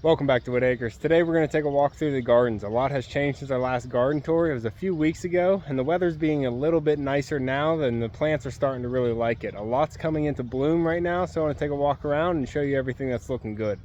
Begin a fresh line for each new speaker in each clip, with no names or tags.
Welcome back to Whitt Acres. Today we're going to take a walk through the gardens. A lot has changed since our last garden tour. It was a few weeks ago, and the weather's being a little bit nicer now, than the plants are starting to really like it. A lot's coming into bloom right now, so I want to take a walk around and show you everything that's looking good.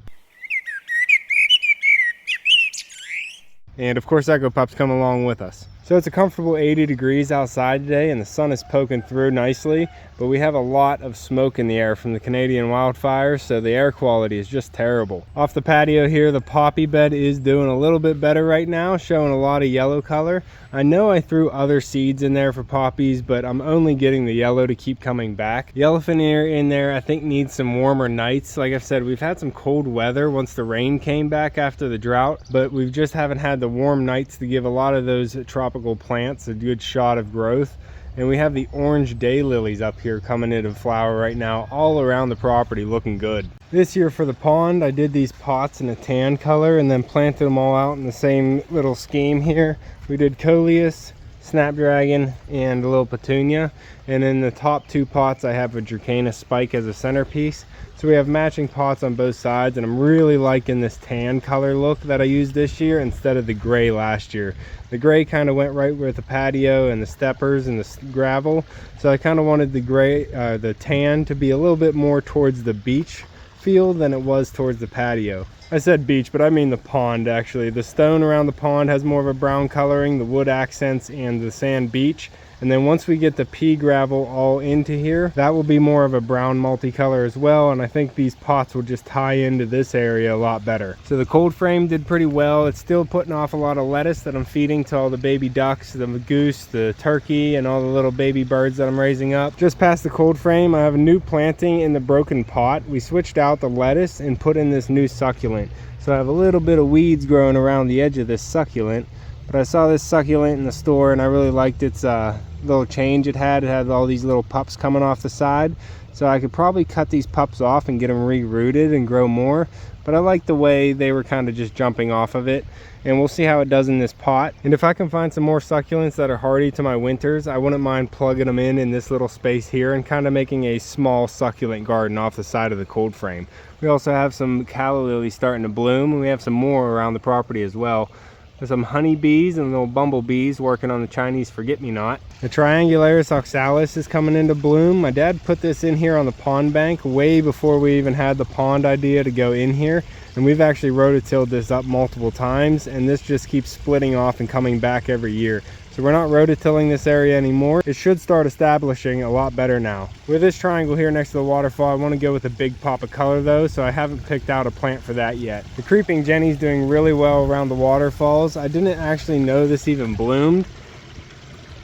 And of course Echo Pup's come along with us. So it's a comfortable 80 degrees outside today and the sun is poking through nicely, but we have a lot of smoke in the air from the Canadian wildfires, so the air quality is just terrible. Off the patio here, the poppy bed is doing a little bit better right now, showing a lot of yellow color. I know I threw other seeds in there for poppies, but I'm only getting the yellow to keep coming back. The elephant ear in there I think needs some warmer nights. Like I've said, we've had some cold weather once the rain came back after the drought, but we just haven't had the warm nights to give a lot of those tropical plants a good shot of growth. And we have the orange daylilies up here coming into flower right now all around the property, looking good. This year for the pond I did these pots in a tan color and then planted them all out in the same little scheme here. We did coleus, snapdragon, and a little petunia, and in the top two pots I have a dracaena spike as a centerpiece. So we have matching pots on both sides, and I'm really liking this tan color look that I used this year instead of the gray last year. The gray kind of went right with the patio and the steppers and the gravel, so I kind of wanted the gray, the tan to be a little bit more towards the beach feel than it was towards the patio. I said beach, but I mean the pond actually. The stone around the pond has more of a brown coloring, the wood accents, and the sand beach. And then once we get the pea gravel all into here, that will be more of a brown multicolor as well, and I think these pots will just tie into this area a lot better. So the cold frame did pretty well. It's still putting off a lot of lettuce that I'm feeding to all the baby ducks, the goose, the turkey, and all the little baby birds that I'm raising up. Just past the cold frame, I have a new planting in the broken pot. We switched out the lettuce and put in this new succulent. So I have a little bit of weeds growing around the edge of this succulent. But I saw this succulent in the store and I really liked its little change it had. It had all these little pups coming off the side. So I could probably cut these pups off and get them re-rooted and grow more. But I like the way they were kind of just jumping off of it. And we'll see how it does in this pot. And if I can find some more succulents that are hardy to my winters, I wouldn't mind plugging them in this little space here and kind of making a small succulent garden off the side of the cold frame. We also have some calla lilies starting to bloom, and we have some more around the property as well. There's some honeybees and little bumblebees working on the Chinese forget-me-not. The Triangularis oxalis is coming into bloom. My dad put this in here on the pond bank way before we even had the pond idea to go in here. And we've actually rototilled this up multiple times, and this just keeps splitting off and coming back every year. So we're not rototilling this area anymore. It should start establishing a lot better now. With this triangle here next to the waterfall, I want to go with a big pop of color though, so I haven't picked out a plant for that yet. The creeping Jenny's doing really well around the waterfalls. I didn't actually know this even bloomed,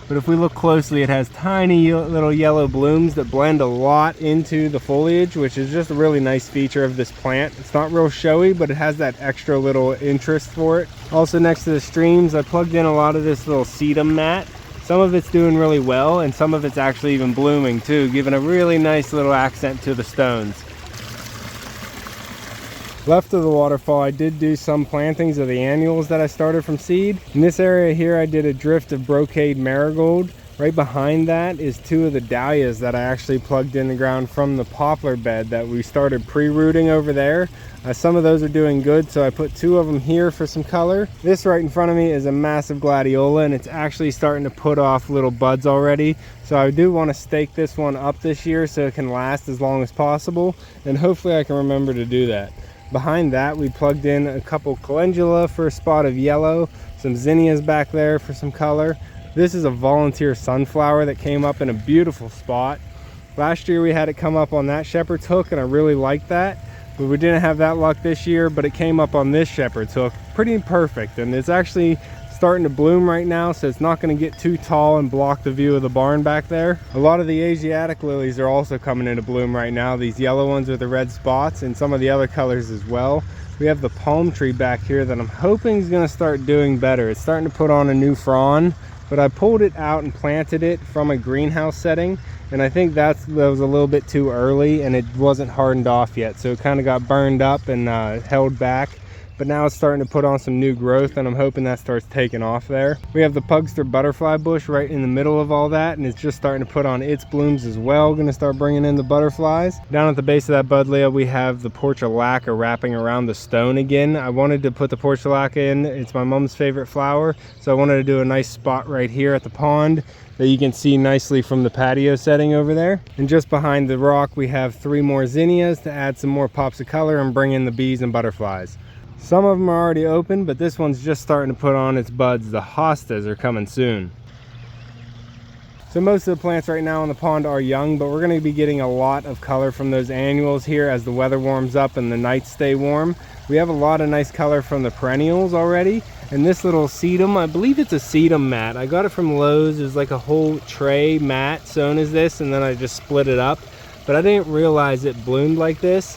but if we look closely, it has tiny little yellow blooms that blend a lot into the foliage, which is just a really nice feature of this plant. It's not real showy, but it has that extra little interest for it. Also next to the streams, I plugged in a lot of this little sedum mat. Some of it's doing really well, and some of it's actually even blooming too, giving a really nice little accent to the stones. Left of the waterfall, I did do some plantings of the annuals that I started from seed. In this area here, I did a drift of brocade marigold. Right behind that is two of the dahlias that I actually plugged in the ground from the poplar bed that we started pre-rooting over there. Some of those are doing good, so I put two of them here for some color. This right in front of me is a massive gladiola, and it's actually starting to put off little buds already. So I do want to stake this one up this year so it can last as long as possible, and hopefully I can remember to do that. Behind that, we plugged in a couple calendula for a spot of yellow, some zinnias back there for some color. This is a volunteer sunflower that came up in a beautiful spot. Last year we had it come up on that shepherd's hook, and I really liked that. But we didn't have that luck this year, but it came up on this shepherd's hook pretty perfect, and it's actually starting to bloom right now, so it's not going to get too tall and block the view of the barn back there. A lot of the Asiatic lilies are also coming into bloom right now, these yellow ones with the red spots, and some of the other colors as well. We have the palm tree back here that I'm hoping is going to start doing better. It's starting to put on a new frond, but I pulled it out and planted it from a greenhouse setting, and I think that was a little bit too early and it wasn't hardened off yet, so it kind of got burned up and held back. but now it's starting to put on some new growth, and I'm hoping that starts taking off there. We have the pugster butterfly bush right in the middle of all that, and it's just starting to put on its blooms as well. Gonna start bringing in the butterflies. Down at the base of that buddleia, we have the portulaca wrapping around the stone again. I wanted to put the portulaca in. It's my mom's favorite flower, so I wanted to do a nice spot right here at the pond that you can see nicely from the patio setting over there. And just behind the rock, we have 3 more zinnias to add some more pops of color and bring in the bees and butterflies. Some of them are already open, but this one's just starting to put on its buds. The hostas are coming soon. So most of the plants right now in the pond are young, but we're going to be getting a lot of color from those annuals here as the weather warms up and the nights stay warm. We have a lot of nice color from the perennials already. And this little sedum, I believe it's a sedum mat. I got it from Lowe's. It was like a whole tray mat sewn as this, and then I just split it up. But I didn't realize it bloomed like this.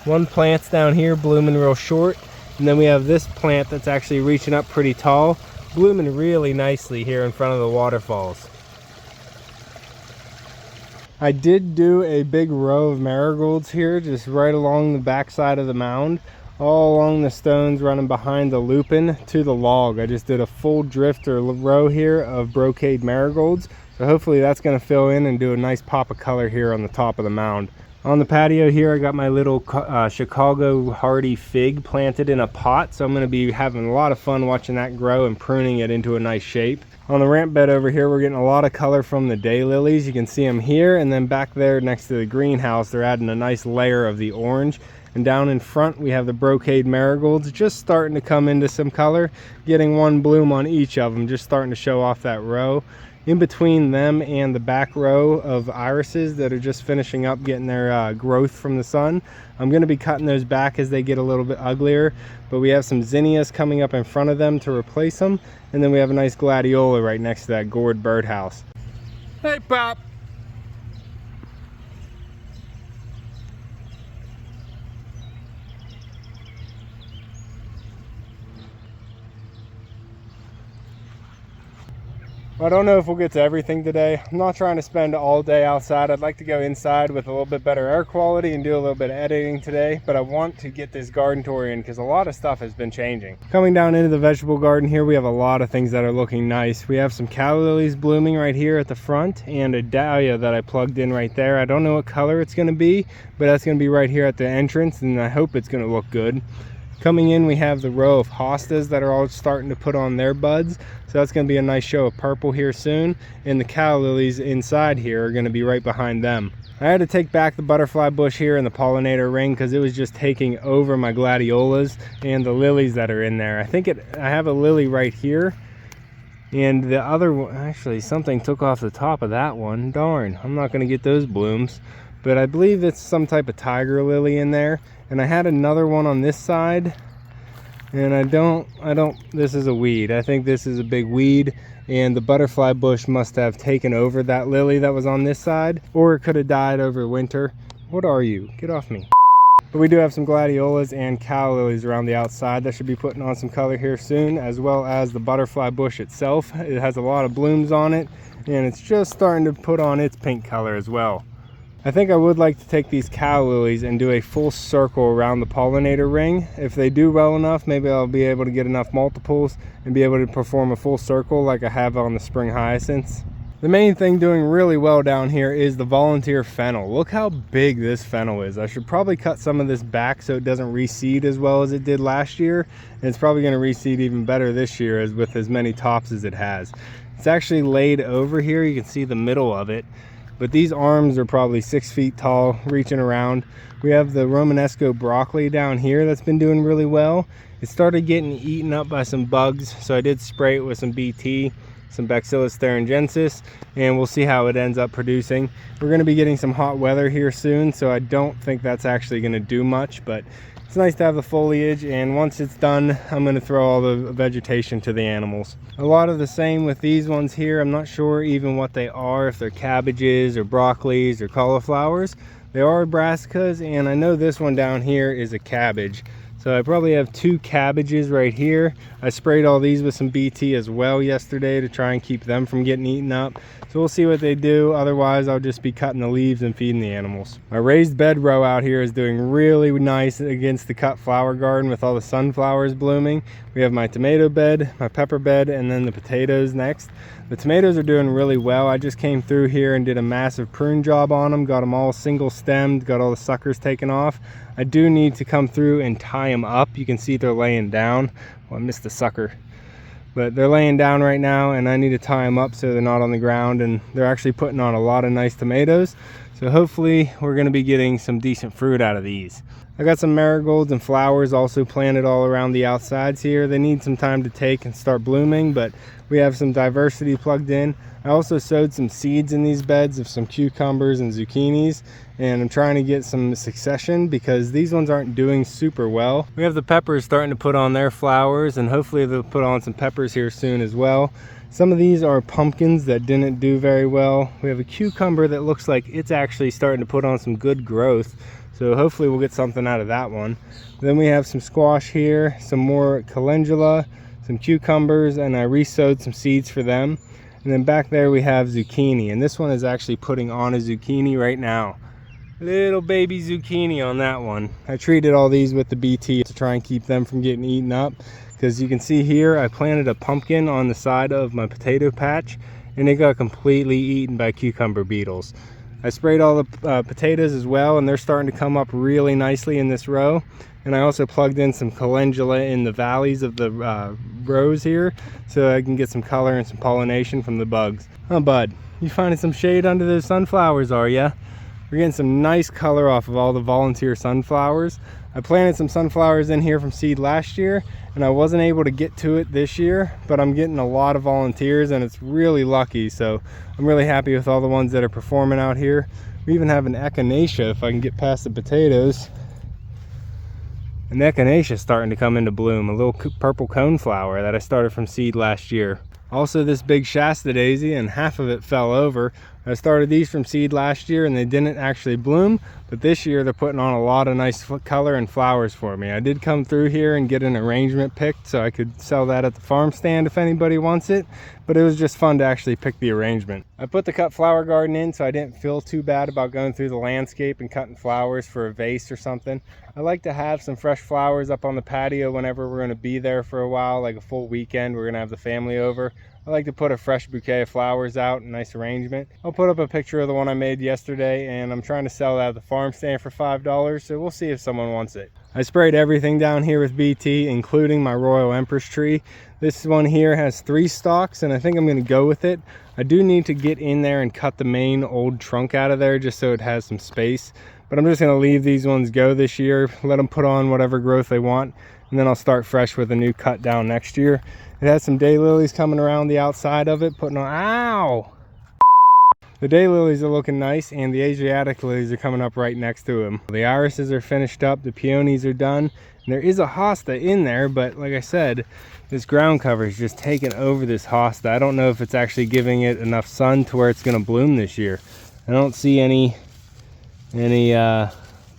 One plant's down here blooming real short. And then we have this plant that's actually reaching up pretty tall, blooming really nicely here in front of the waterfalls. I did do a big row of marigolds here, just right along the backside of the mound, all along the stones running behind the lupin to the log. I just did a full drift or row here of brocade marigolds. So hopefully that's going to fill in and do a nice pop of color here on the top of the mound. On the patio here, I got my little Chicago hardy fig planted in a pot, so I'm going to be having a lot of fun watching that grow and pruning it into a nice shape. On the ramp bed over here, we're getting a lot of color from the daylilies. You can see them here, and then back there next to the greenhouse, they're adding a nice layer of the orange. And down in front, we have the brocade marigolds just starting to come into some color, getting one bloom on each of them, just starting to show off that row. In between them and the back row of irises that are just finishing up getting their growth from the sun, I'm going to be cutting those back as they get a little bit uglier. But we have some zinnias coming up in front of them to replace them, and then we have a nice gladiola right next to that gourd birdhouse. Hey, Pop! I don't know if we'll get to everything today. I'm not trying to spend all day outside. I'd like to go inside with a little bit better air quality and do a little bit of editing today, but I want to get this garden tour in because a lot of stuff has been changing. Coming down into the vegetable garden here, we have a lot of things that are looking nice. We have some calla lilies blooming right here at the front and a dahlia that I plugged in right there. I don't know what color it's going to be, but that's going to be right here at the entrance, and I hope it's going to look good. Coming in, we have the row of hostas that are all starting to put on their buds. So that's going to be a nice show of purple here soon. And the calla lilies inside here are going to be right behind them. I had to take back the butterfly bush here and the pollinator ring because it was just taking over my gladiolas and the lilies that are in there. I have a lily right here. And the other one, actually something took off the top of that one. Darn, I'm not going to get those blooms. But I believe it's some type of tiger lily in there. And I had another one on this side, and this is a weed. I think this is a big weed, and the butterfly bush must have taken over that lily that was on this side, or it could have died over winter. What are you? Get off me. But we do have some gladiolas and calla lilies around the outside that should be putting on some color here soon, as well as the butterfly bush itself. It has a lot of blooms on it, and it's just starting to put on its pink color as well. I think I would like to take these calla lilies and do a full circle around the pollinator ring. If they do well enough, maybe I'll be able to get enough multiples and be able to perform a full circle like I have on the spring hyacinths. The main thing doing really well down here is the volunteer fennel. Look how big this fennel is. I should probably cut some of this back so it doesn't reseed as well as it did last year. And it's probably going to reseed even better this year as with as many tops as it has. It's actually laid over here. You can see the middle of it. But these arms are probably 6 feet tall, reaching around. We have the Romanesco broccoli down here that's been doing really well. It started getting eaten up by some bugs, so I did spray it with some BT, some Bacillus thuringiensis, and we'll see how it ends up producing. We're going to be getting some hot weather here soon, so I don't think that's actually going to do much, but it's nice to have the foliage, and once it's done, I'm going to throw all the vegetation to the animals. A lot of the same with these ones here. I'm not sure even what they are, if they're cabbages or broccolis or cauliflowers. They are brassicas, and I know this one down here is a cabbage. So I probably have 2 cabbages right here. I sprayed all these with some BT as well yesterday to try and keep them from getting eaten up. So we'll see what they do. Otherwise, I'll just be cutting the leaves and feeding the animals. My raised bed row out here is doing really nice against the cut flower garden with all the sunflowers blooming. We have my tomato bed, my pepper bed, and then the potatoes next. The tomatoes are doing really well. I just came through here and did a massive prune job on them, got them all single stemmed, got all the suckers taken off. I do need to come through and tie them up. You can see they're laying down. Well, I missed the sucker. But they're laying down right now, and I need to tie them up so they're not on the ground, and they're actually putting on a lot of nice tomatoes. So hopefully we're going to be getting some decent fruit out of these. I got some marigolds and flowers also planted all around the outsides here. They need some time to take and start blooming, but we have some diversity plugged in. I also sowed some seeds in these beds of some cucumbers and zucchinis, and I'm trying to get some succession because these ones aren't doing super well. We have the peppers starting to put on their flowers, and hopefully they'll put on some peppers here soon as well. Some of these are pumpkins that didn't do very well. We have a cucumber that looks like it's actually starting to put on some good growth. So hopefully we'll get something out of that one. Then we have some squash here, some more calendula, some cucumbers, and I re-sowed some seeds for them. And then back there we have zucchini, and this one is actually putting on a zucchini right now. Little baby zucchini on that one. I treated all these with the BT to try and keep them from getting eaten up. Because you can see here, I planted a pumpkin on the side of my potato patch, and it got completely eaten by cucumber beetles. I sprayed all the potatoes as well, and they're starting to come up really nicely in this row. And I also plugged in some calendula in the valleys of the rows here, so I can get some color and some pollination from the bugs. Oh, bud, you finding some shade under those sunflowers, are ya? We're getting some nice color off of all the volunteer sunflowers. I planted some sunflowers in here from seed last year, and I wasn't able to get to it this year, but I'm getting a lot of volunteers, and it's really lucky. So I'm really happy with all the ones that are performing out here. We even have an echinacea, if I can get past the potatoes. An echinacea is starting to come into bloom, a little purple coneflower that I started from seed last year. Also this big Shasta daisy, and half of it fell over. I started these from seed last year and they didn't actually bloom, but this year they're putting on a lot of nice color and flowers for me. I did come through here and get an arrangement picked so I could sell that at the farm stand if anybody wants it, but it was just fun to actually pick the arrangement. I put the cut flower garden in so I didn't feel too bad about going through the landscape and cutting flowers for a vase or something. I like to have some fresh flowers up on the patio whenever we're going to be there for a while, like a full weekend. We're going to have the family over. I like to put a fresh bouquet of flowers out, a nice arrangement. I'll put up a picture of the one I made yesterday, and I'm trying to sell that at the farm stand for $5, so we'll see if someone wants it. I sprayed everything down here with BT, including my Royal Empress tree. This one here has 3 stalks, and I think I'm going to go with it. I do need to get in there and cut the main old trunk out of there just so it has some space. But I'm just going to leave these ones go this year, let them put on whatever growth they want, and then I'll start fresh with a new cut down next year. It has some daylilies coming around the outside of it, putting on, ow! The daylilies are looking nice, and the Asiatic lilies are coming up right next to them. The irises are finished up, the peonies are done, and there is a hosta in there, but like I said, this ground cover is just taking over this hosta. I don't know if it's actually giving it enough sun to where it's going to bloom this year. I don't see any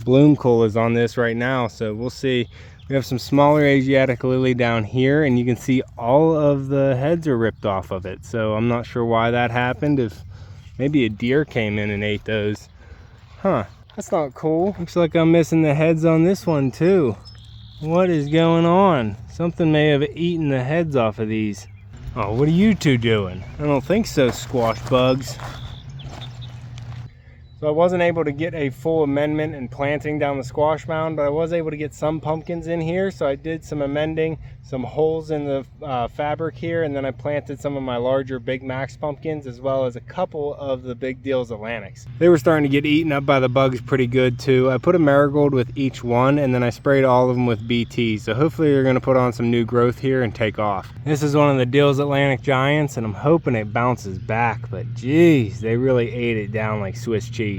bloom coolers on this right now, so we'll see. We have some smaller Asiatic lily down here, and you can see all of the heads are ripped off of it. So I'm not sure why that happened. If maybe a deer came in and ate those. Huh, that's not cool. Looks like I'm missing the heads on this one too. What is going on? Something may have eaten the heads off of these. Oh, what are you two doing? I don't think so, squash bugs. So I wasn't able to get a full amendment and planting down the squash mound, but I was able to get some pumpkins in here. So I did some amending, some holes in the fabric here, and then I planted some of my larger Big Max pumpkins as well as a couple of the Big Deals Atlantics. They were starting to get eaten up by the bugs pretty good too. I put a marigold with each one, and then I sprayed all of them with BT. So hopefully they're going to put on some new growth here and take off. This is one of the Deals Atlantic Giants, and I'm hoping it bounces back, but geez, they really ate it down like Swiss cheese.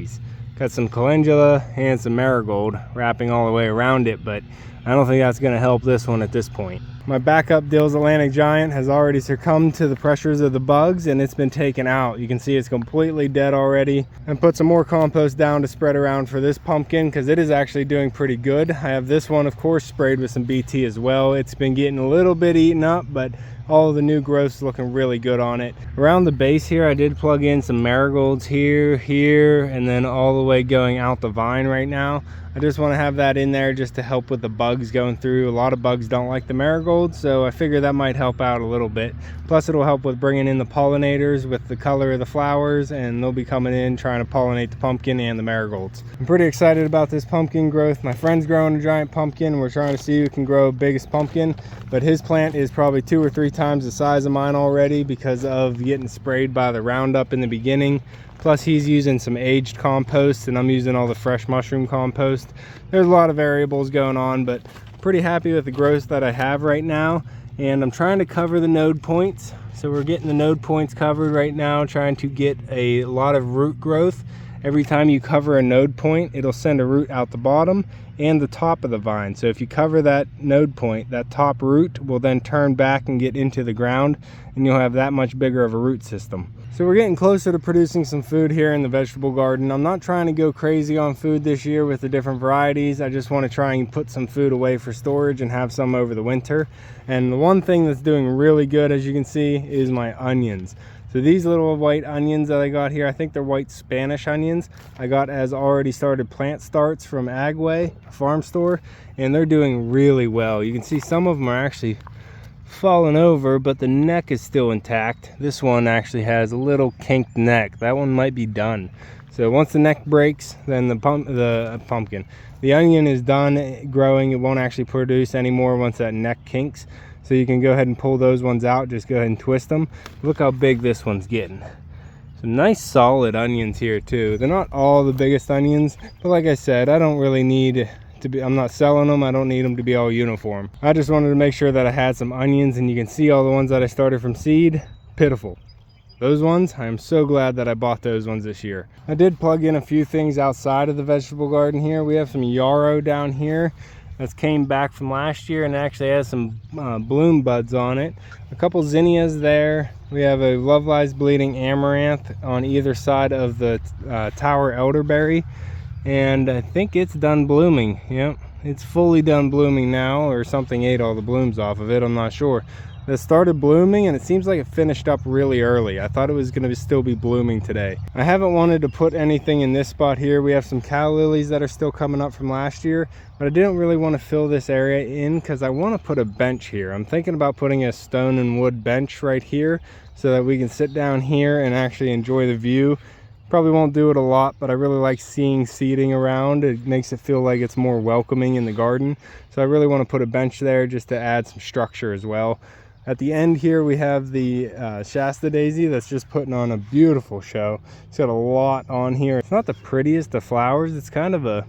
Got some calendula and some marigold wrapping all the way around it, but I don't think that's going to help this one at this point. My backup Dill's Atlantic Giant has already succumbed to the pressures of the bugs, and it's been taken out. You can see it's completely dead already. And put some more compost down to spread around for this pumpkin because it is actually doing pretty good. I have this one, of course, sprayed with some BT as well. It's been getting a little bit eaten up, but all of the new growth's looking really good on it. Around the base here, I did plug in some marigolds here, and then all the way going out the vine right now. I just want to have that in there just to help with the bugs going through. A lot of bugs don't like the marigolds, so I figure that might help out a little bit. Plus it'll help with bringing in the pollinators with the color of the flowers, and they'll be coming in trying to pollinate the pumpkin and the marigolds. I'm pretty excited about this pumpkin growth. My friend's growing a giant pumpkin. We're trying to see who can grow biggest pumpkin, but his plant is probably 2 or 3 times the size of mine already because of getting sprayed by the Roundup in the beginning. Plus he's using some aged compost and I'm using all the fresh mushroom compost. There's a lot of variables going on, but pretty happy with the growth that I have right now. And I'm trying to cover the node points. So we're getting the node points covered right now, trying to get a lot of root growth. Every time you cover a node point, it'll send a root out the bottom and the top of the vine. So if you cover that node point, that top root will then turn back and get into the ground, and you'll have that much bigger of a root system. So we're getting closer to producing some food here in the vegetable garden. I'm not trying to go crazy on food this year with the different varieties. I just want to try and put some food away for storage and have some over the winter. And the one thing that's doing really good, as you can see, is my onions. So these little white onions that I got here, I think they're white Spanish onions. I got as already started plant starts from Agway, a farm store, and they're doing really well. You can see some of them are actually fallen over, but the neck is still intact. This one actually has a little kinked neck. That one might be done. So once the neck breaks, then the onion is done growing. It won't actually produce anymore once that neck kinks. So you can go ahead and pull those ones out. Just go ahead and twist them. Look how big this one's getting. Some nice solid onions here too. They're not all the biggest onions, but like I said, I don't really need to be, I'm not selling them. I don't need them to be all uniform. I just wanted to make sure that I had some onions, and you can see all the ones that I started from seed. Pitiful. Those ones, I'm so glad that I bought those ones this year. I did plug in a few things outside of the vegetable garden here. We have some yarrow down here that's came back from last year and actually has some bloom buds on it. A couple zinnias there. We have a Love Lies Bleeding Amaranth on either side of the tower elderberry, and I think it's done blooming. Yep, it's fully done blooming now, or something ate all the blooms off of it, I'm not sure. That started blooming and it seems like it finished up really early. I thought it was going to still be blooming today. I haven't wanted to put anything in this spot here. We have some cow lilies that are still coming up from last year, but I didn't really want to fill this area in because I want to put a bench here. I'm thinking about putting a stone and wood bench right here so that we can sit down here and actually enjoy the view. Probably won't do it a lot, but I really like seeing seating around. It makes it feel like it's more welcoming in the garden. So I really want to put a bench there just to add some structure as well. At the end here we have the Shasta daisy that's just putting on a beautiful show. It's got a lot on here. It's not the prettiest of flowers. It's kind of a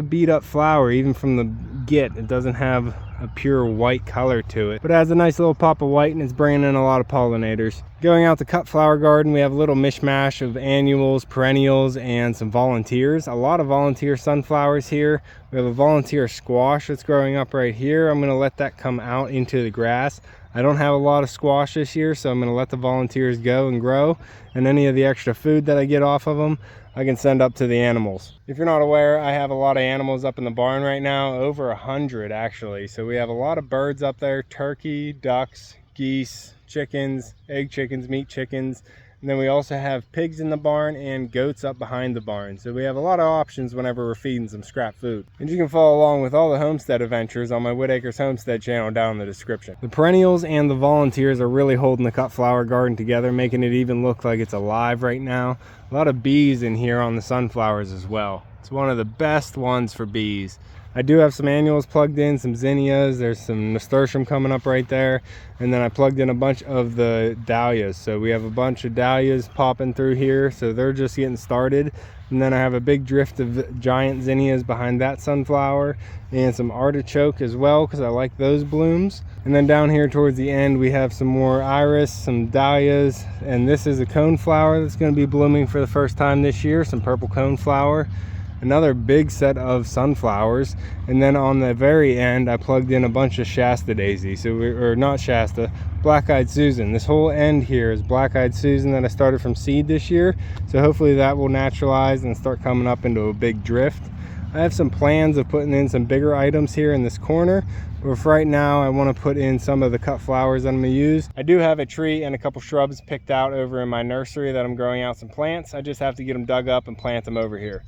beat up flower even from the get. It doesn't have a pure white color to it, but it has a nice little pop of white, and it's bringing in a lot of pollinators. Going out the cut flower garden, we have a little mishmash of annuals, perennials, and some volunteers. A lot of volunteer sunflowers here. We have a volunteer squash that's growing up right here. I'm going to let that come out into the grass. I don't have a lot of squash this year, so I'm going to let the volunteers go and grow, and any of the extra food that I get off of them I can send up to the animals. If you're not aware, I have a lot of animals up in the barn right now, over 100 actually. So we have a lot of birds up there, turkey, ducks, geese, chickens, egg chickens, meat chickens. And then we also have pigs in the barn and goats up behind the barn. So we have a lot of options whenever we're feeding some scrap food. And you can follow along with all the homestead adventures on my Whitt Acres Homestead channel down in the description. The perennials and the volunteers are really holding the cut flower garden together, making it even look like it's alive right now. A lot of bees in here on the sunflowers as well. It's one of the best ones for bees. I do have some annuals plugged in, some zinnias, there's some nasturtium coming up right there, and then I plugged in a bunch of the dahlias. So we have a bunch of dahlias popping through here, so they're just getting started. And then I have a big drift of giant zinnias behind that sunflower, and some artichoke as well because I like those blooms. And then down here towards the end we have some more iris, some dahlias, and this is a coneflower that's going to be blooming for the first time this year, some purple coneflower. another big set of sunflowers, and then on the very end I plugged in a bunch of Shasta daisy. So or not Shasta, black-eyed Susan. This whole end here is black-eyed Susan that I started from seed this year, so hopefully that will naturalize and start coming up into a big drift. I have some plans of putting in some bigger items here in this corner, but for right now I want to put in some of the cut flowers that I'm going to use. I do have a tree and a couple shrubs picked out over in my nursery that I'm growing out some plants. I just have to get them dug up and plant them over here.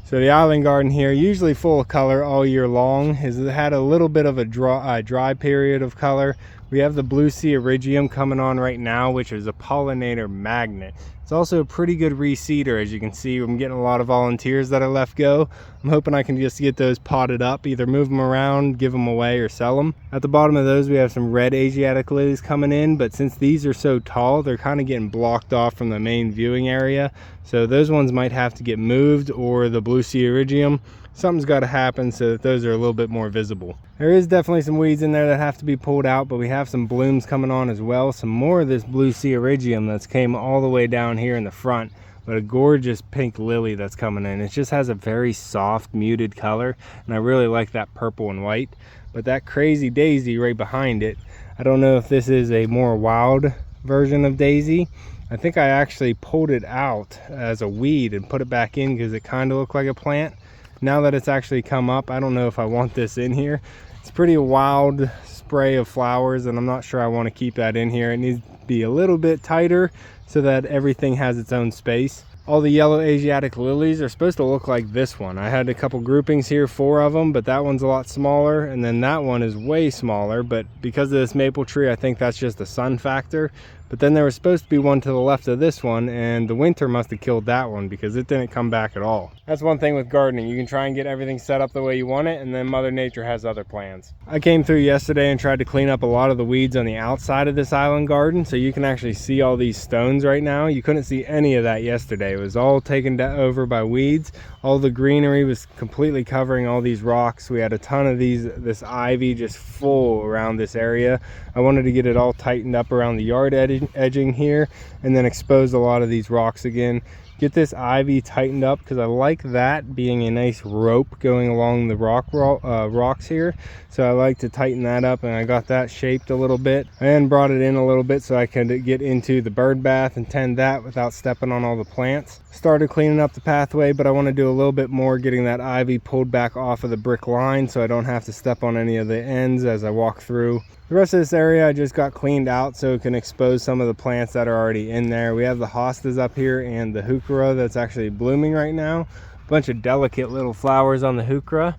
So the island garden here, usually full of color all year long, has had a little bit of a dry period of color. We have the blue sea iridium coming on right now, which is a pollinator magnet. It's also a pretty good reseeder. As you can see, I'm getting a lot of volunteers that I left go. I'm hoping I can just get those potted up, either move them around, give them away, or sell them. At the bottom of those we have some red Asiatic lilies coming in, but since these are so tall, they're kind of getting blocked off from the main viewing area. So those ones might have to get moved, or the blue sea iridium. Something's got to happen so that those are a little bit more visible. There is definitely some weeds in there that have to be pulled out, but we have some blooms coming on as well. Some more of this blue sea iridium that's came all the way down here in the front, but a gorgeous pink lily that's coming in. It just has a very soft, muted color, and I really like that purple and white. But that crazy daisy right behind it, I don't know if this is a more wild version of daisy. I think I actually pulled it out as a weed and put it back in because it kind of looked like a plant. Now that it's actually come up, I don't know if I want this in here. It's pretty wild spray of flowers, and I'm not sure I want to keep that in here. It needs to be a little bit tighter so that everything has its own space. All the yellow Asiatic lilies are supposed to look like this one. I had a couple groupings here, 4 of them, but that one's a lot smaller, and then that one is way smaller. But because of this maple tree, I think that's just the sun factor. But then there was supposed to be one to the left of this one, and the winter must have killed that one because it didn't come back at all. That's one thing with gardening. You can try and get everything set up the way you want it, and then Mother Nature has other plans. I came through yesterday and tried to clean up a lot of the weeds on the outside of this island garden, so you can actually see all these stones right now. You couldn't see any of that yesterday. It was all taken over by weeds. All the greenery was completely covering all these rocks. We had a ton of this ivy just full around this area. I wanted to get it all tightened up around the yard edging here, and then expose a lot of these rocks again. Get this ivy tightened up because I like that being a nice rope going along the rocks here. So I like to tighten that up, and I got that shaped a little bit and brought it in a little bit so I could get into the bird bath and tend that without stepping on all the plants. Started cleaning up the pathway, but I want to do a little bit more, getting that ivy pulled back off of the brick line so I don't have to step on any of the ends as I walk through. The rest of this area I just got cleaned out so it can expose some of the plants that are already in there. We have the hostas up here and the heuchera that's actually blooming right now. A bunch of delicate little flowers on the heuchera.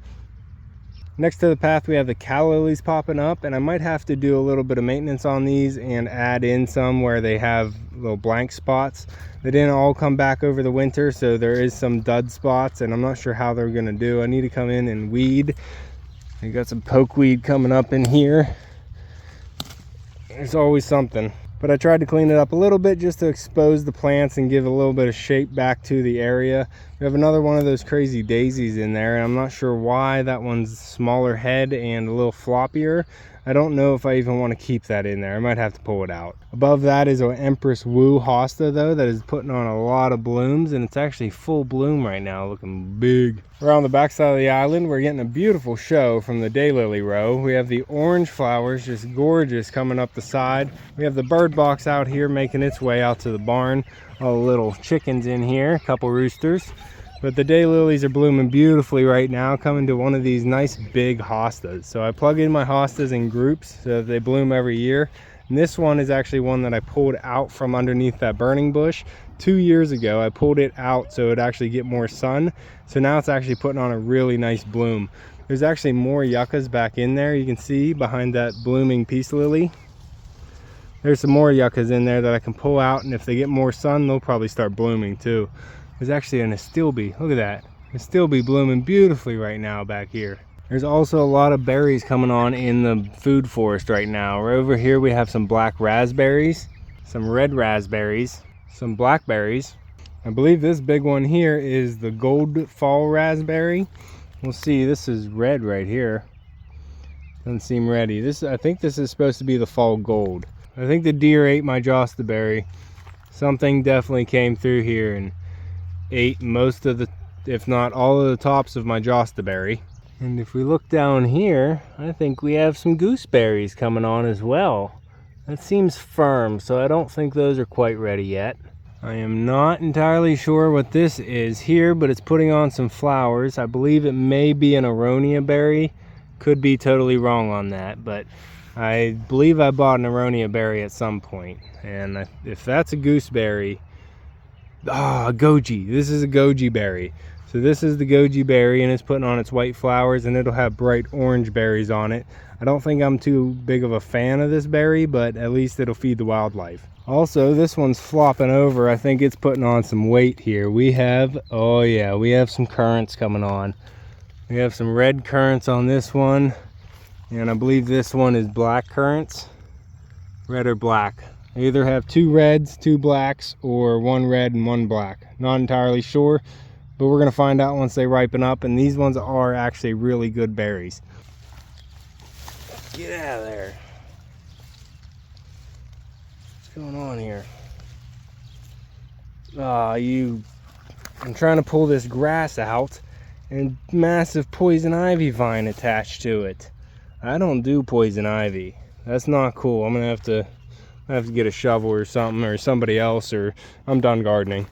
Next to the path we have the calla lilies popping up, and I might have to do a little bit of maintenance on these and add in some where they have little blank spots. They didn't all come back over the winter, so there is some dud spots, and I'm not sure how they're going to do. I need to come in and weed. I got some pokeweed coming up in here. There's always something, but I tried to clean it up a little bit just to expose the plants and give a little bit of shape back to the area. We have another one of those crazy daisies in there, and I'm not sure why. That one's smaller head and a little floppier. I don't know if I even want to keep that in there. I might have to pull it out. Above that is an Empress Wu hosta though, that is putting on a lot of blooms, and it's actually full bloom right now, looking big. Around the back side of the island, we're getting a beautiful show from the daylily row. We have the orange flowers, just gorgeous, coming up the side. We have the bird box out here making its way out to the barn. All the little chickens in here, a couple roosters. But the daylilies are blooming beautifully right now, coming to one of these nice big hostas. So I plug in my hostas in groups so that they bloom every year. And this one is actually one that I pulled out from underneath that burning bush 2 years ago. I pulled it out so it would actually get more sun. So now it's actually putting on a really nice bloom. There's actually more yuccas back in there. You can see behind that blooming peace lily. There's some more yuccas in there that I can pull out, and if they get more sun, they'll probably start blooming too. There's actually an astilbe. Look at that. Astilbe blooming beautifully right now back here. There's also a lot of berries coming on in the food forest right now. Right over here we have some black raspberries, some red raspberries, some blackberries. I believe this big one here is the gold fall raspberry. We'll see, this is red right here. Doesn't seem ready. I think this is supposed to be the fall gold. I think the deer ate my jostaberry, Something definitely came through here and ate most of the, if not all of the tops of my jostaberry. And if we look down here, I think we have some gooseberries coming on as well. That seems firm, so I don't think those are quite ready yet. I am not entirely sure what this is here, but it's putting on some flowers. I believe it may be an aronia berry. Could be totally wrong on that, but I believe I bought an aronia berry at some point. And if that's a gooseberry, a goji. This is a goji berry. So this is the goji berry, and it's putting on its white flowers, and it'll have bright orange berries on it. I don't think I'm too big of a fan of this berry, but at least it'll feed the wildlife. Also, this one's flopping over. I think it's putting on some weight here. We have, oh yeah, we have some currants coming on. We have some red currants on this one, and I believe this one is black currants. Red or black. I either have 2 reds, 2 blacks, or 1 red and 1 black. Not entirely sure, but we're gonna find out once they ripen up, and these ones are actually really good berries. Get out of there. What's going on here? I'm trying to pull this grass out, and massive poison ivy vine attached to it. I don't do poison ivy. That's not cool. I'm gonna have to get a shovel or something, or somebody else, or I'm done gardening.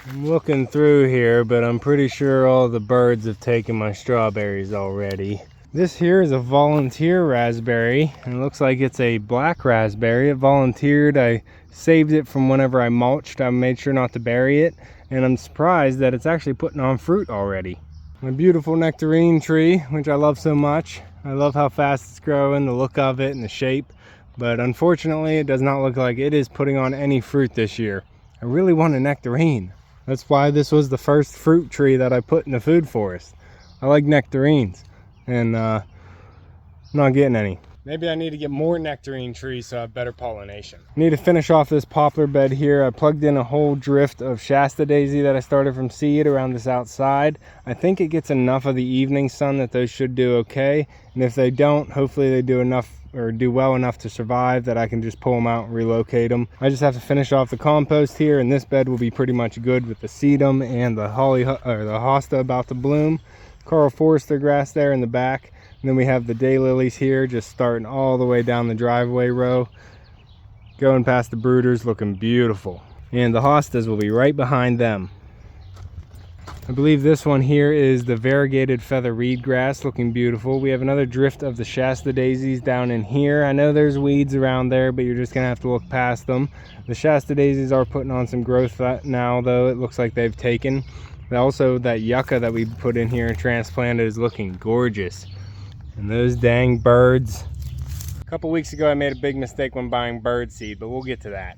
I'm looking through here, but I'm pretty sure all the birds have taken my strawberries already. This here is a volunteer raspberry, and it looks like it's a black raspberry. It volunteered. I saved it from whenever I mulched. I made sure not to bury it, and I'm surprised that it's actually putting on fruit already. My beautiful nectarine tree, which I love so much. I love how fast it's growing, the look of it and the shape, but unfortunately it does not look like it is putting on any fruit this year. I really want a nectarine. That's why this was the first fruit tree that I put in the food forest. I like nectarines, and not getting any. Maybe I need to get more nectarine trees so I have better pollination. I need to finish off this poplar bed here. I plugged in a whole drift of Shasta daisy that I started from seed around this outside. I think it gets enough of the evening sun that those should do okay. And if they don't, hopefully they do enough or do well enough to survive that I can just pull them out and relocate them. I just have to finish off the compost here, and this bed will be pretty much good with the sedum and the holly or the hosta about to bloom. Carl Forster grass there in the back. And then we have the daylilies here, just starting all the way down the driveway row, going past the brooders, looking beautiful. And the hostas will be right behind them. I believe this one here is the variegated feather reed grass, looking beautiful. We have another drift of the Shasta daisies down in here. I know there's weeds around there, but you're just gonna have to look past them. The Shasta daisies are putting on some growth now, though. It looks like they've taken. Also, that yucca that we put in here and transplanted is looking gorgeous. And those dang birds. A couple weeks ago I made a big mistake when buying bird seed, but we'll get to that.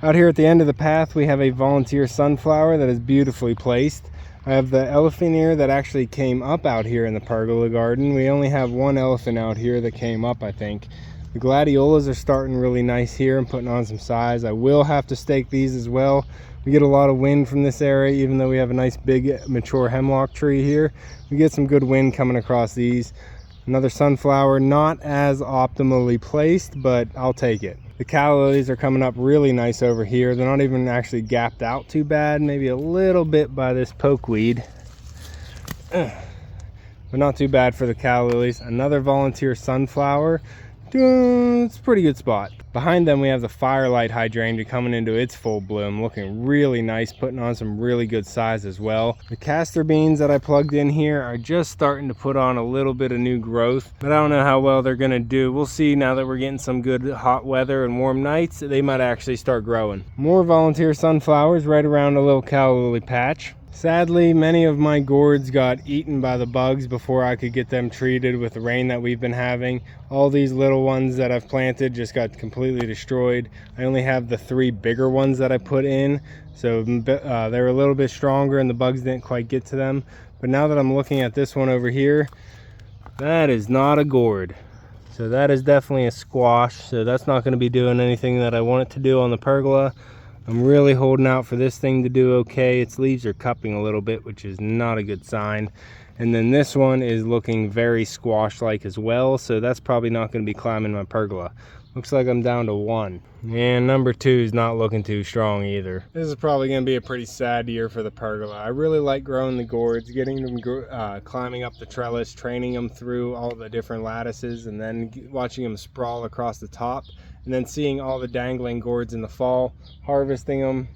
Out here at the end of the path we have a volunteer sunflower that is beautifully placed. I have the elephant ear that actually came up out here in the pergola garden. We only have 1 elephant out here that came up, I think. The gladiolas are starting really nice here and putting on some size. I will have to stake these as well. We get a lot of wind from this area, even though we have a nice big mature hemlock tree here. We get some good wind coming across these. Another sunflower, not as optimally placed, but I'll take it. The calla lilies are coming up really nice over here. They're not even actually gapped out too bad, maybe a little bit by this pokeweed. But not too bad for the calla lilies. Another volunteer sunflower. It's a pretty good spot. Behind them we have the firelight hydrangea coming into its full bloom, looking really nice, putting on some really good size as well. The castor beans that I plugged in here are just starting to put on a little bit of new growth, but I don't know how well they're gonna do. We'll see. Now that we're getting some good hot weather and warm nights, they might actually start growing. More volunteer sunflowers right around a little calla lily patch. Sadly, many of my gourds got eaten by the bugs before I could get them treated with the rain that we've been having. All these little ones that I've planted just got completely destroyed. I only have the 3 bigger ones that I put in, so they're a little bit stronger and the bugs didn't quite get to them. But now that I'm looking at this one over here, that is not a gourd. So that is definitely a squash, so that's not going to be doing anything that I want it to do on the pergola. I'm really holding out for this thing to do okay. Its leaves are cupping a little bit, which is not a good sign. And then this one is looking very squash-like as well, so that's probably not going to be climbing my pergola. Looks like I'm down to 1. And number 2 is not looking too strong either. This is probably going to be a pretty sad year for the pergola. I really like growing the gourds, getting them climbing up the trellis, training them through all the different lattices, and then watching them sprawl across the top, and then seeing all the dangling gourds in the fall, harvesting them,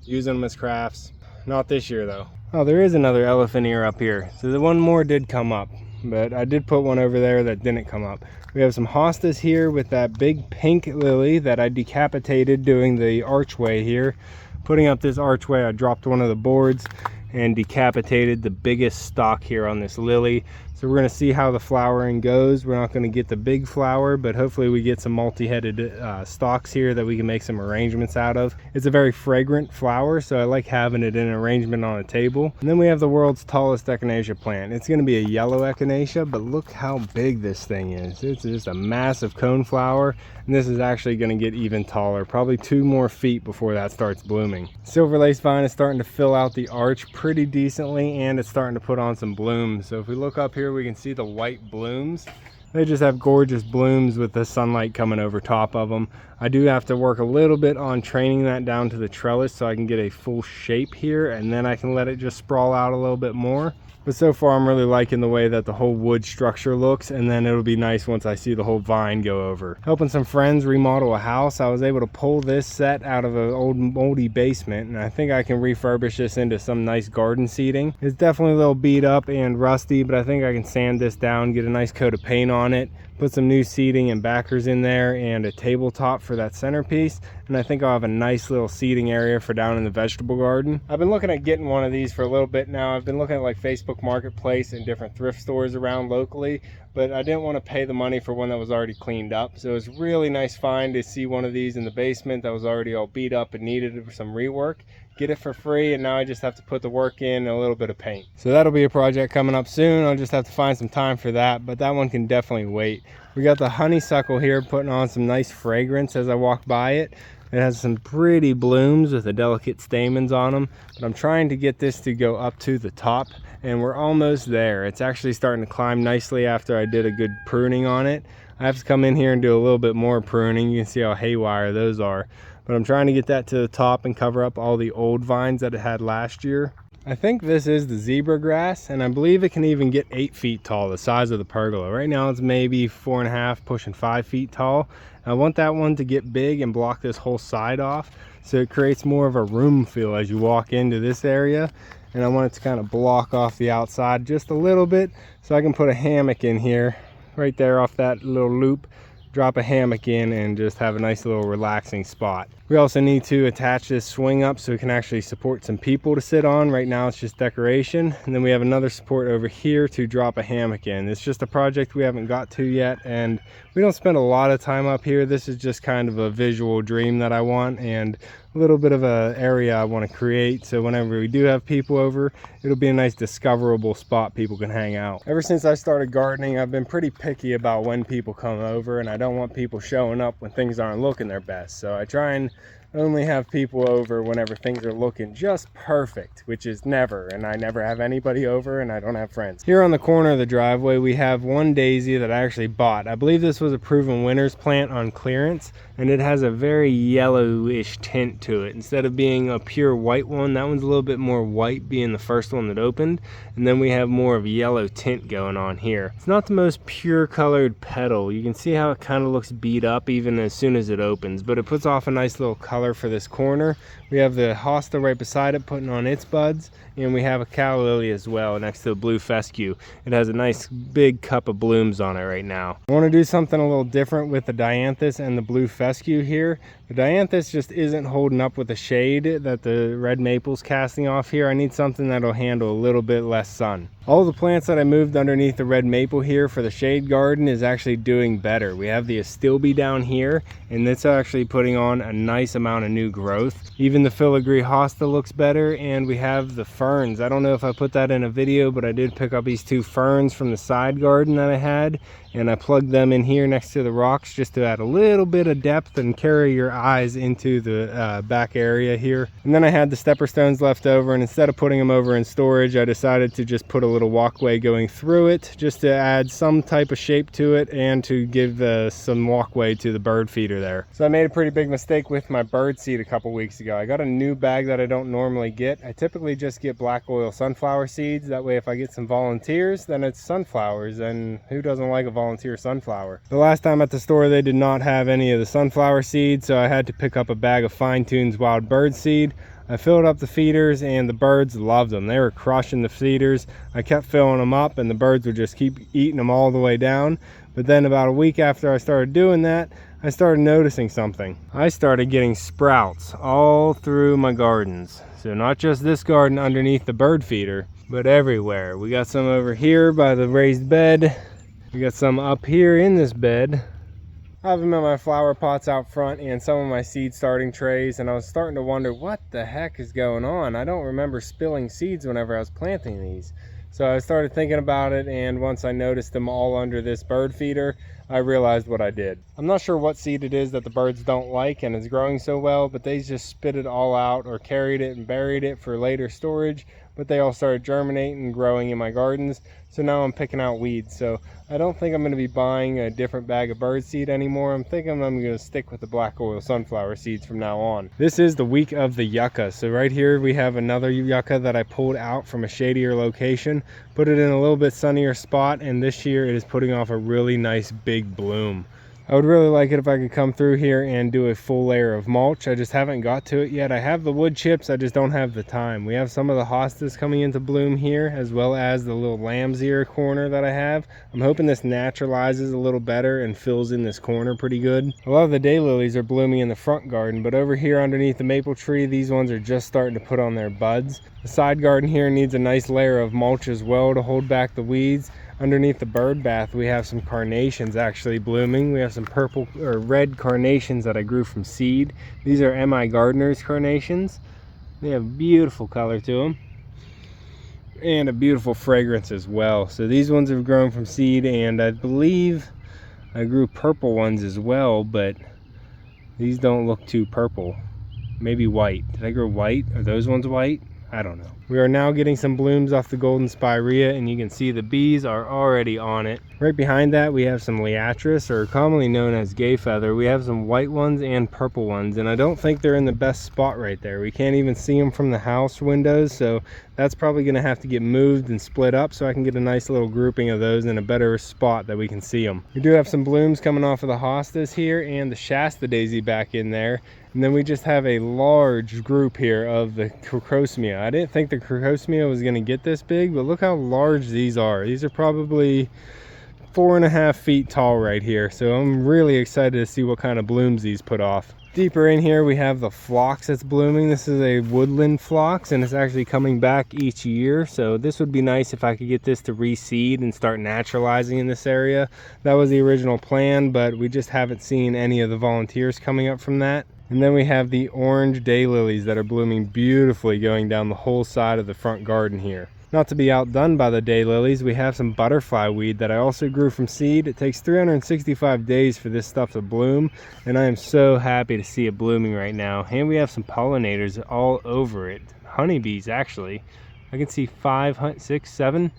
using them as crafts. Not this year though. Oh, there is another elephant ear up here. So the one more did come up, but I did put one over there that didn't come up. We have some hostas here with that big pink lily that I decapitated doing the archway here. Putting up this archway, I dropped one of the boards and decapitated the biggest stalk here on this lily. So we're going to see how the flowering goes. We're not going to get the big flower, but hopefully we get some multi-headed stalks here that we can make some arrangements out of. It's a very fragrant flower, so I like having it in an arrangement on a table. And then we have the world's tallest echinacea plant. It's going to be a yellow echinacea, but look how big this thing is. It's just a massive cone flower, and this is actually going to get even taller, probably 2 more feet before that starts blooming. Silver lace vine is starting to fill out the arch pretty decently, and it's starting to put on some blooms. So if we look up here, we can see the white blooms. They just have gorgeous blooms with the sunlight coming over top of them. I do have to work a little bit on training that down to the trellis so I can get a full shape here, and then I can let it just sprawl out a little bit more. But so far I'm really liking the way that the whole wood structure looks, and then it'll be nice once I see the whole vine go over. Helping some friends remodel a house, I was able to pull this set out of an old moldy basement, and I think I can refurbish this into some nice garden seating. It's definitely a little beat up and rusty, but I think I can sand this down, get a nice coat of paint on it, put some new seating and backers in there, and a tabletop for that centerpiece, and I think I'll have a nice little seating area for down in the vegetable garden. I've been looking at getting one of these for a little bit now. I've been looking at like Facebook Marketplace and different thrift stores around locally, but I didn't want to pay the money for one that was already cleaned up. So it was a really nice find to see one of these in the basement that was already all beat up and needed some rework. Get it for free, and now I just have to put the work in and a little bit of paint. So that'll be a project coming up soon. I'll just have to find some time for that, but that one can definitely wait. We got the honeysuckle here putting on some nice fragrance as I walk by it. It has some pretty blooms with the delicate stamens on them, but I'm trying to get this to go up to the top, and we're almost there. It's actually starting to climb nicely after I did a good pruning on it. I have to come in here and do a little bit more pruning. You can see how haywire those are, but I'm trying to get that to the top and cover up all the old vines that it had last year. I think this is the zebra grass, and I believe it can even get 8 feet tall, the size of the pergola. Right now it's maybe 4.5, pushing 5 feet tall. I want that one to get big and block this whole side off, so it creates more of a room feel as you walk into this area. And I want it to kind of block off the outside just a little bit, so I can put a hammock in here, right there off that little loop. Drop a hammock in and just have a nice little relaxing spot. We also need to attach this swing up so it can actually support some people to sit on. Right now it's just decoration, and then we have another support over here to drop a hammock in. It's just a project we haven't got to yet, and we don't spend a lot of time up here. This is just kind of a visual dream that I want, and a little bit of an area I want to create, so whenever we do have people over, it'll be a nice discoverable spot people can hang out. Ever since I started gardening, I've been pretty picky about when people come over, and I don't want people showing up when things aren't looking their best. So I try and only have people over whenever things are looking just perfect, which is never, and I never have anybody over, and I don't have friends. Here on the corner of the driveway we have one daisy that I actually bought. I believe this was a Proven Winners plant on clearance, and it has a very yellowish tint to it. Instead of being a pure white one, that one's a little bit more white, being the first one that opened, and then we have more of a yellow tint going on here. It's not the most pure colored petal. You can see how it kind of looks beat up even as soon as it opens, but it puts off a nice little color for this corner. We have the hosta right beside it putting on its buds, and we have a calla lily as well next to the blue fescue. It has a nice big cup of blooms on it right now. I want to do something a little different with the dianthus and the blue fescue here. The dianthus just isn't holding up with the shade that the red maple's casting off here. I need something that'll handle a little bit less sun. All the plants that I moved underneath the red maple here for the shade garden is actually doing better. We have the astilbe down here, and it's actually putting on a nice amount of new growth. Even the filigree hosta looks better, and we have the ferns. I don't know if I put that in a video, but I did pick up these 2 ferns from the side garden that I had, and I plugged them in here next to the rocks just to add a little bit of depth and carry your eyes into the back area here. And then I had the stepper stones left over, and instead of putting them over in storage, I decided to just put a little walkway going through it just to add some type of shape to it and to give some walkway to the bird feeder there. So I made a pretty big mistake with my bird seed a couple weeks ago. I got a new bag that I don't normally get. I typically just get black oil sunflower seeds. That way if I get some volunteers, then it's sunflowers, and who doesn't like a volunteer sunflower? The last time at the store they did not have any of the sunflower seeds, so I had to pick up a bag of Fine Tunes wild bird seed. I filled up the feeders and the birds loved them. They were crushing the feeders. I kept filling them up and the birds would just keep eating them all the way down. But then about a week after I started doing that, I started noticing something. I started getting sprouts all through my gardens. So not just this garden underneath the bird feeder, but everywhere. We got some over here by the raised bed. We got some up here in this bed. I have them in my flower pots out front and some of my seed starting trays, and I was starting to wonder what the heck is going on. I don't remember spilling seeds whenever I was planting these. So I started thinking about it, and once I noticed them all under this bird feeder, I realized what I did. I'm not sure what seed it is that the birds don't like and is growing so well, but they just spit it all out or carried it and buried it for later storage. But they all started germinating and growing in my gardens, so now I'm picking out weeds. So I don't think I'm going to be buying a different bag of bird seed anymore. I'm thinking I'm going to stick with the black oil sunflower seeds from now on. This is the week of the yucca. So right here we have another yucca that I pulled out from a shadier location, put it in a little bit sunnier spot, and this year it is putting off a really nice big bloom. I would really like it if I could come through here and do a full layer of mulch. I just haven't got to it yet. I have the wood chips, I just don't have the time. We have some of the hostas coming into bloom here, as well as the little lamb's ear corner that I have. I'm hoping this naturalizes a little better and fills in this corner pretty good. A lot of the daylilies are blooming in the front garden, but over here underneath the maple tree, these ones are just starting to put on their buds. The side garden here needs a nice layer of mulch as well to hold back the weeds. Underneath the bird bath, we have some carnations actually blooming. We have some purple or red carnations that I grew from seed. These are M.I. Gardner's carnations. They have beautiful color to them and a beautiful fragrance as well. So these ones have grown from seed, and I believe I grew purple ones as well, but these don't look too purple. Maybe white. Did I grow white? Are those ones white? I don't know. We are now getting some blooms off the golden spirea, and you can see the bees are already on it. Right behind that we have some liatris, or commonly known as gay feather. We have some white ones and purple ones, and I don't think they're in the best spot right there. We can't even see them from the house windows, so that's probably going to have to get moved and split up so I can get a nice little grouping of those in a better spot that we can see them. We do have some blooms coming off of the hostas here and the Shasta daisy back in there. And then we just have a large group here of the crocosmia. I didn't think the crocosmia was going to get this big, but look how large these are. These are probably 4.5 feet tall right here. So I'm really excited to see what kind of blooms these put off. Deeper in here we have the phlox that's blooming. This is a woodland phlox, and it's actually coming back each year. So this would be nice if I could get this to reseed and start naturalizing in this area. That was the original plan, but we just haven't seen any of the volunteers coming up from that. And then we have the orange daylilies that are blooming beautifully going down the whole side of the front garden here. Not to be outdone by the daylilies, we have some butterfly weed that I also grew from seed. It takes 365 days for this stuff to bloom, and I am so happy to see it blooming right now. And we have some pollinators all over it. Honeybees, actually. I can see 5, 6, 7,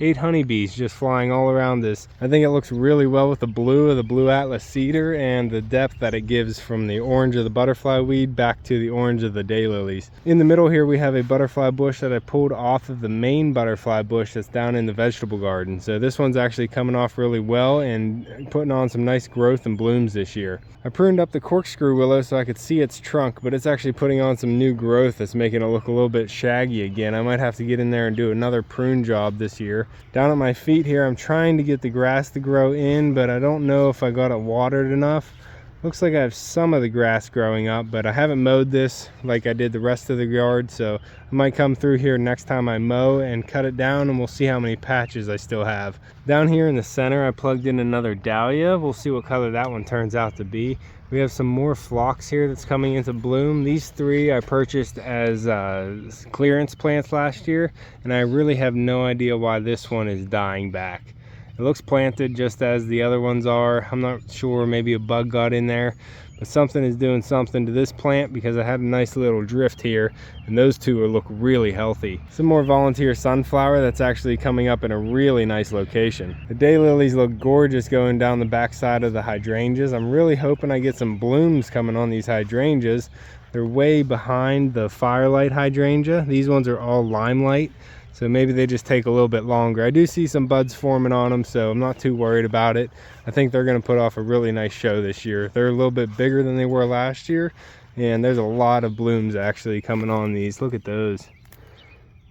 8 honeybees just flying all around this. I think it looks really well with the blue of the blue atlas cedar and the depth that it gives from the orange of the butterfly weed back to the orange of the daylilies. In the middle here we have a butterfly bush that I pulled off of the main butterfly bush that's down in the vegetable garden. So this one's actually coming off really well and putting on some nice growth and blooms this year. I pruned up the corkscrew willow so I could see its trunk, but it's actually putting on some new growth that's making it look a little bit shaggy again. I might have to get in there and do another prune job this year. Down at my feet here, I'm trying to get the grass to grow in, but I don't know if I got it watered enough. Looks like I have some of the grass growing up, but I haven't mowed this like I did the rest of the yard, so I might come through here next time I mow and cut it down, and we'll see how many patches I still have. Down here in the center, I plugged in another dahlia. We'll see what color that one turns out to be. We have some more phlox here that's coming into bloom. These 3 I purchased as clearance plants last year, and I really have no idea why this one is dying back. It looks planted just as the other ones are. I'm not sure, maybe a bug got in there, but something is doing something to this plant because I had a nice little drift here, and those two look really healthy. Some more volunteer sunflower that's actually coming up in a really nice location. The daylilies look gorgeous going down the back side of the hydrangeas. I'm really hoping I get some blooms coming on these hydrangeas. They're way behind the firelight hydrangea. These ones are all limelight, so maybe they just take a little bit longer. I do see some buds forming on them, so I'm not too worried about it. I think they're going to put off a really nice show this year. They're a little bit bigger than they were last year, and there's a lot of blooms actually coming on these. Look at those.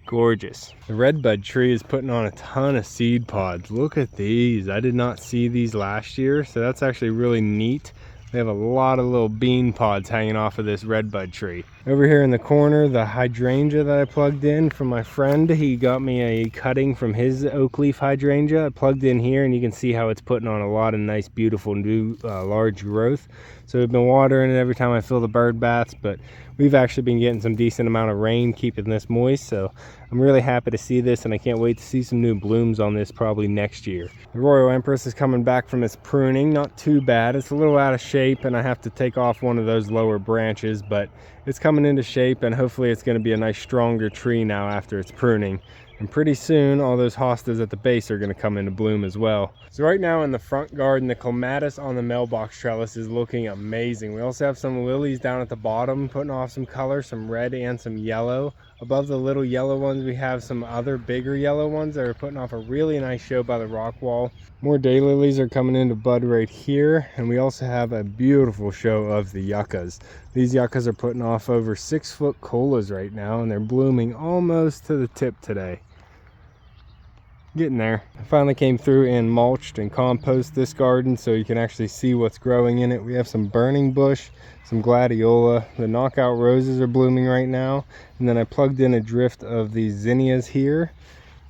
Gorgeous. The redbud tree is putting on a ton of seed pods. Look at these. I did not see these last year, so that's actually really neat. They have a lot of little bean pods hanging off of this redbud tree. Over here in the corner, the hydrangea that I plugged in from my friend, he got me a cutting from his oak leaf hydrangea. I plugged in here and you can see how it's putting on a lot of nice, beautiful, new, large growth. So we've been watering it every time I fill the bird baths, but we've actually been getting some decent amount of rain, keeping this moist. So I'm really happy to see this, and I can't wait to see some new blooms on this probably next year. The Royal Empress is coming back from its pruning. Not too bad. It's a little out of shape, and I have to take off one of those lower branches, but it's coming into shape, and hopefully it's going to be a nice stronger tree now after its pruning. And pretty soon all those hostas at the base are going to come into bloom as well. So right now in the front garden, the clematis on the mailbox trellis is looking amazing. We also have some lilies down at the bottom putting off some color, some red and some yellow. Above the little yellow ones, we have some other bigger yellow ones that are putting off a really nice show by the rock wall. More daylilies are coming into bud right here, and we also have a beautiful show of the yuccas. These yuccas are putting off over 6-foot colas right now, and they're blooming almost to the tip today. Getting there. I finally came through and mulched and composted this garden so you can actually see what's growing in it. We have some burning bush, some gladiola. The knockout roses are blooming right now, and then I plugged in a drift of these zinnias here,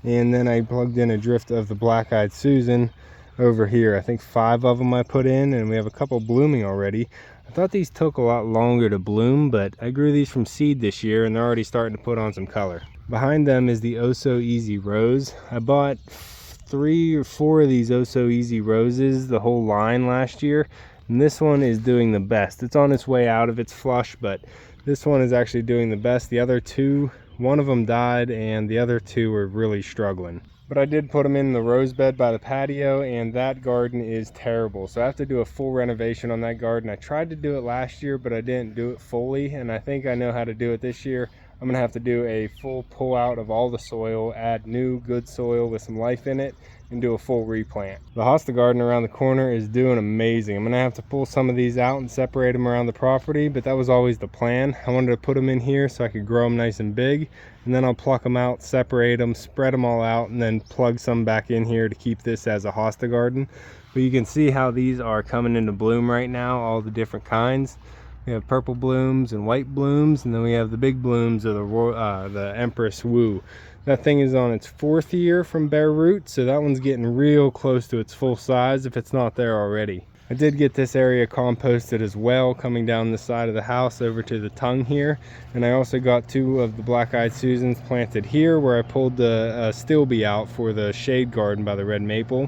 and then I plugged in a drift of the black-eyed Susan over here. I think 5 of them I put in, and we have a couple blooming already. I thought these took a lot longer to bloom, but I grew these from seed this year and they're already starting to put on some color. Behind them is the Oh So Easy Rose. I bought 3 or 4 of these Oh So Easy Roses, the whole line, last year, and this one is doing the best. It's on its way out of its flush, but this one is actually doing the best. The other 2, one of them died and the other 2 were really struggling. But I did put them in the rose bed by the patio, and that garden is terrible. So I have to do a full renovation on that garden. I tried to do it last year, but I didn't do it fully, and I think I know how to do it this year. I'm gonna have to do a full pull out of all the soil, add new good soil with some life in it, and do a full replant. The hosta garden around the corner is doing amazing. I'm gonna have to pull some of these out and separate them around the property, but that was always the plan. I wanted to put them in here so I could grow them nice and big, and then I'll pluck them out, separate them, spread them all out, and then plug some back in here to keep this as a hosta garden. But you can see how these are coming into bloom right now, all the different kinds. We have purple blooms and white blooms, and then we have the big blooms of the Empress Wu. That thing is on its 4th year from bare root, so that one's getting real close to its full size if it's not there already. I did get this area composted as well, coming down the side of the house over to the tongue here, and I also got 2 of the black-eyed Susans planted here where I pulled the stilby out for the shade garden by the red maple.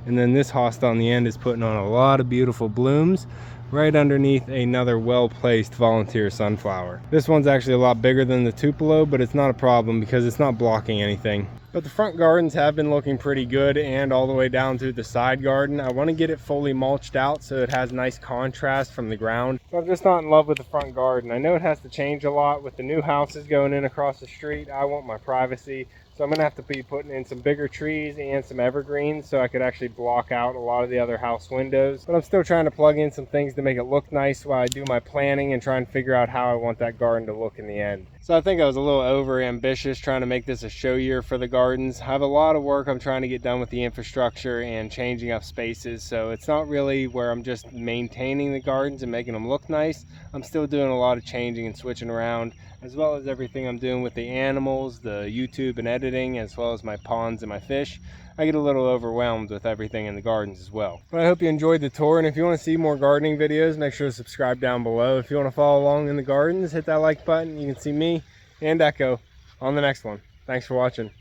And then this hosta on the end is putting on a lot of beautiful blooms right underneath another well-placed volunteer sunflower. This one's actually a lot bigger than the Tupelo, but it's not a problem because it's not blocking anything. But the front gardens have been looking pretty good, and all the way down to the side garden. I want to get it fully mulched out so it has nice contrast from the ground. But I'm just not in love with the front garden. I know it has to change a lot with the new houses going in across the street. I want my privacy. So I'm going to have to be putting in some bigger trees and some evergreens so I could actually block out a lot of the other house windows. But I'm still trying to plug in some things to make it look nice while I do my planning and try and figure out how I want that garden to look in the end. So I think I was a little over ambitious trying to make this a show year for the gardens. I have a lot of work I'm trying to get done with the infrastructure and changing up spaces. So it's not really where I'm just maintaining the gardens and making them look nice. I'm still doing a lot of changing and switching around, as well as everything I'm doing with the animals, the YouTube and editing, as well as my ponds and my fish. I get a little overwhelmed with everything in the gardens as well. But I hope you enjoyed the tour, and if you want to see more gardening videos, make sure to subscribe down below. If you want to follow along in the gardens, hit that like button. You can see me and Echo on the next one. Thanks for watching.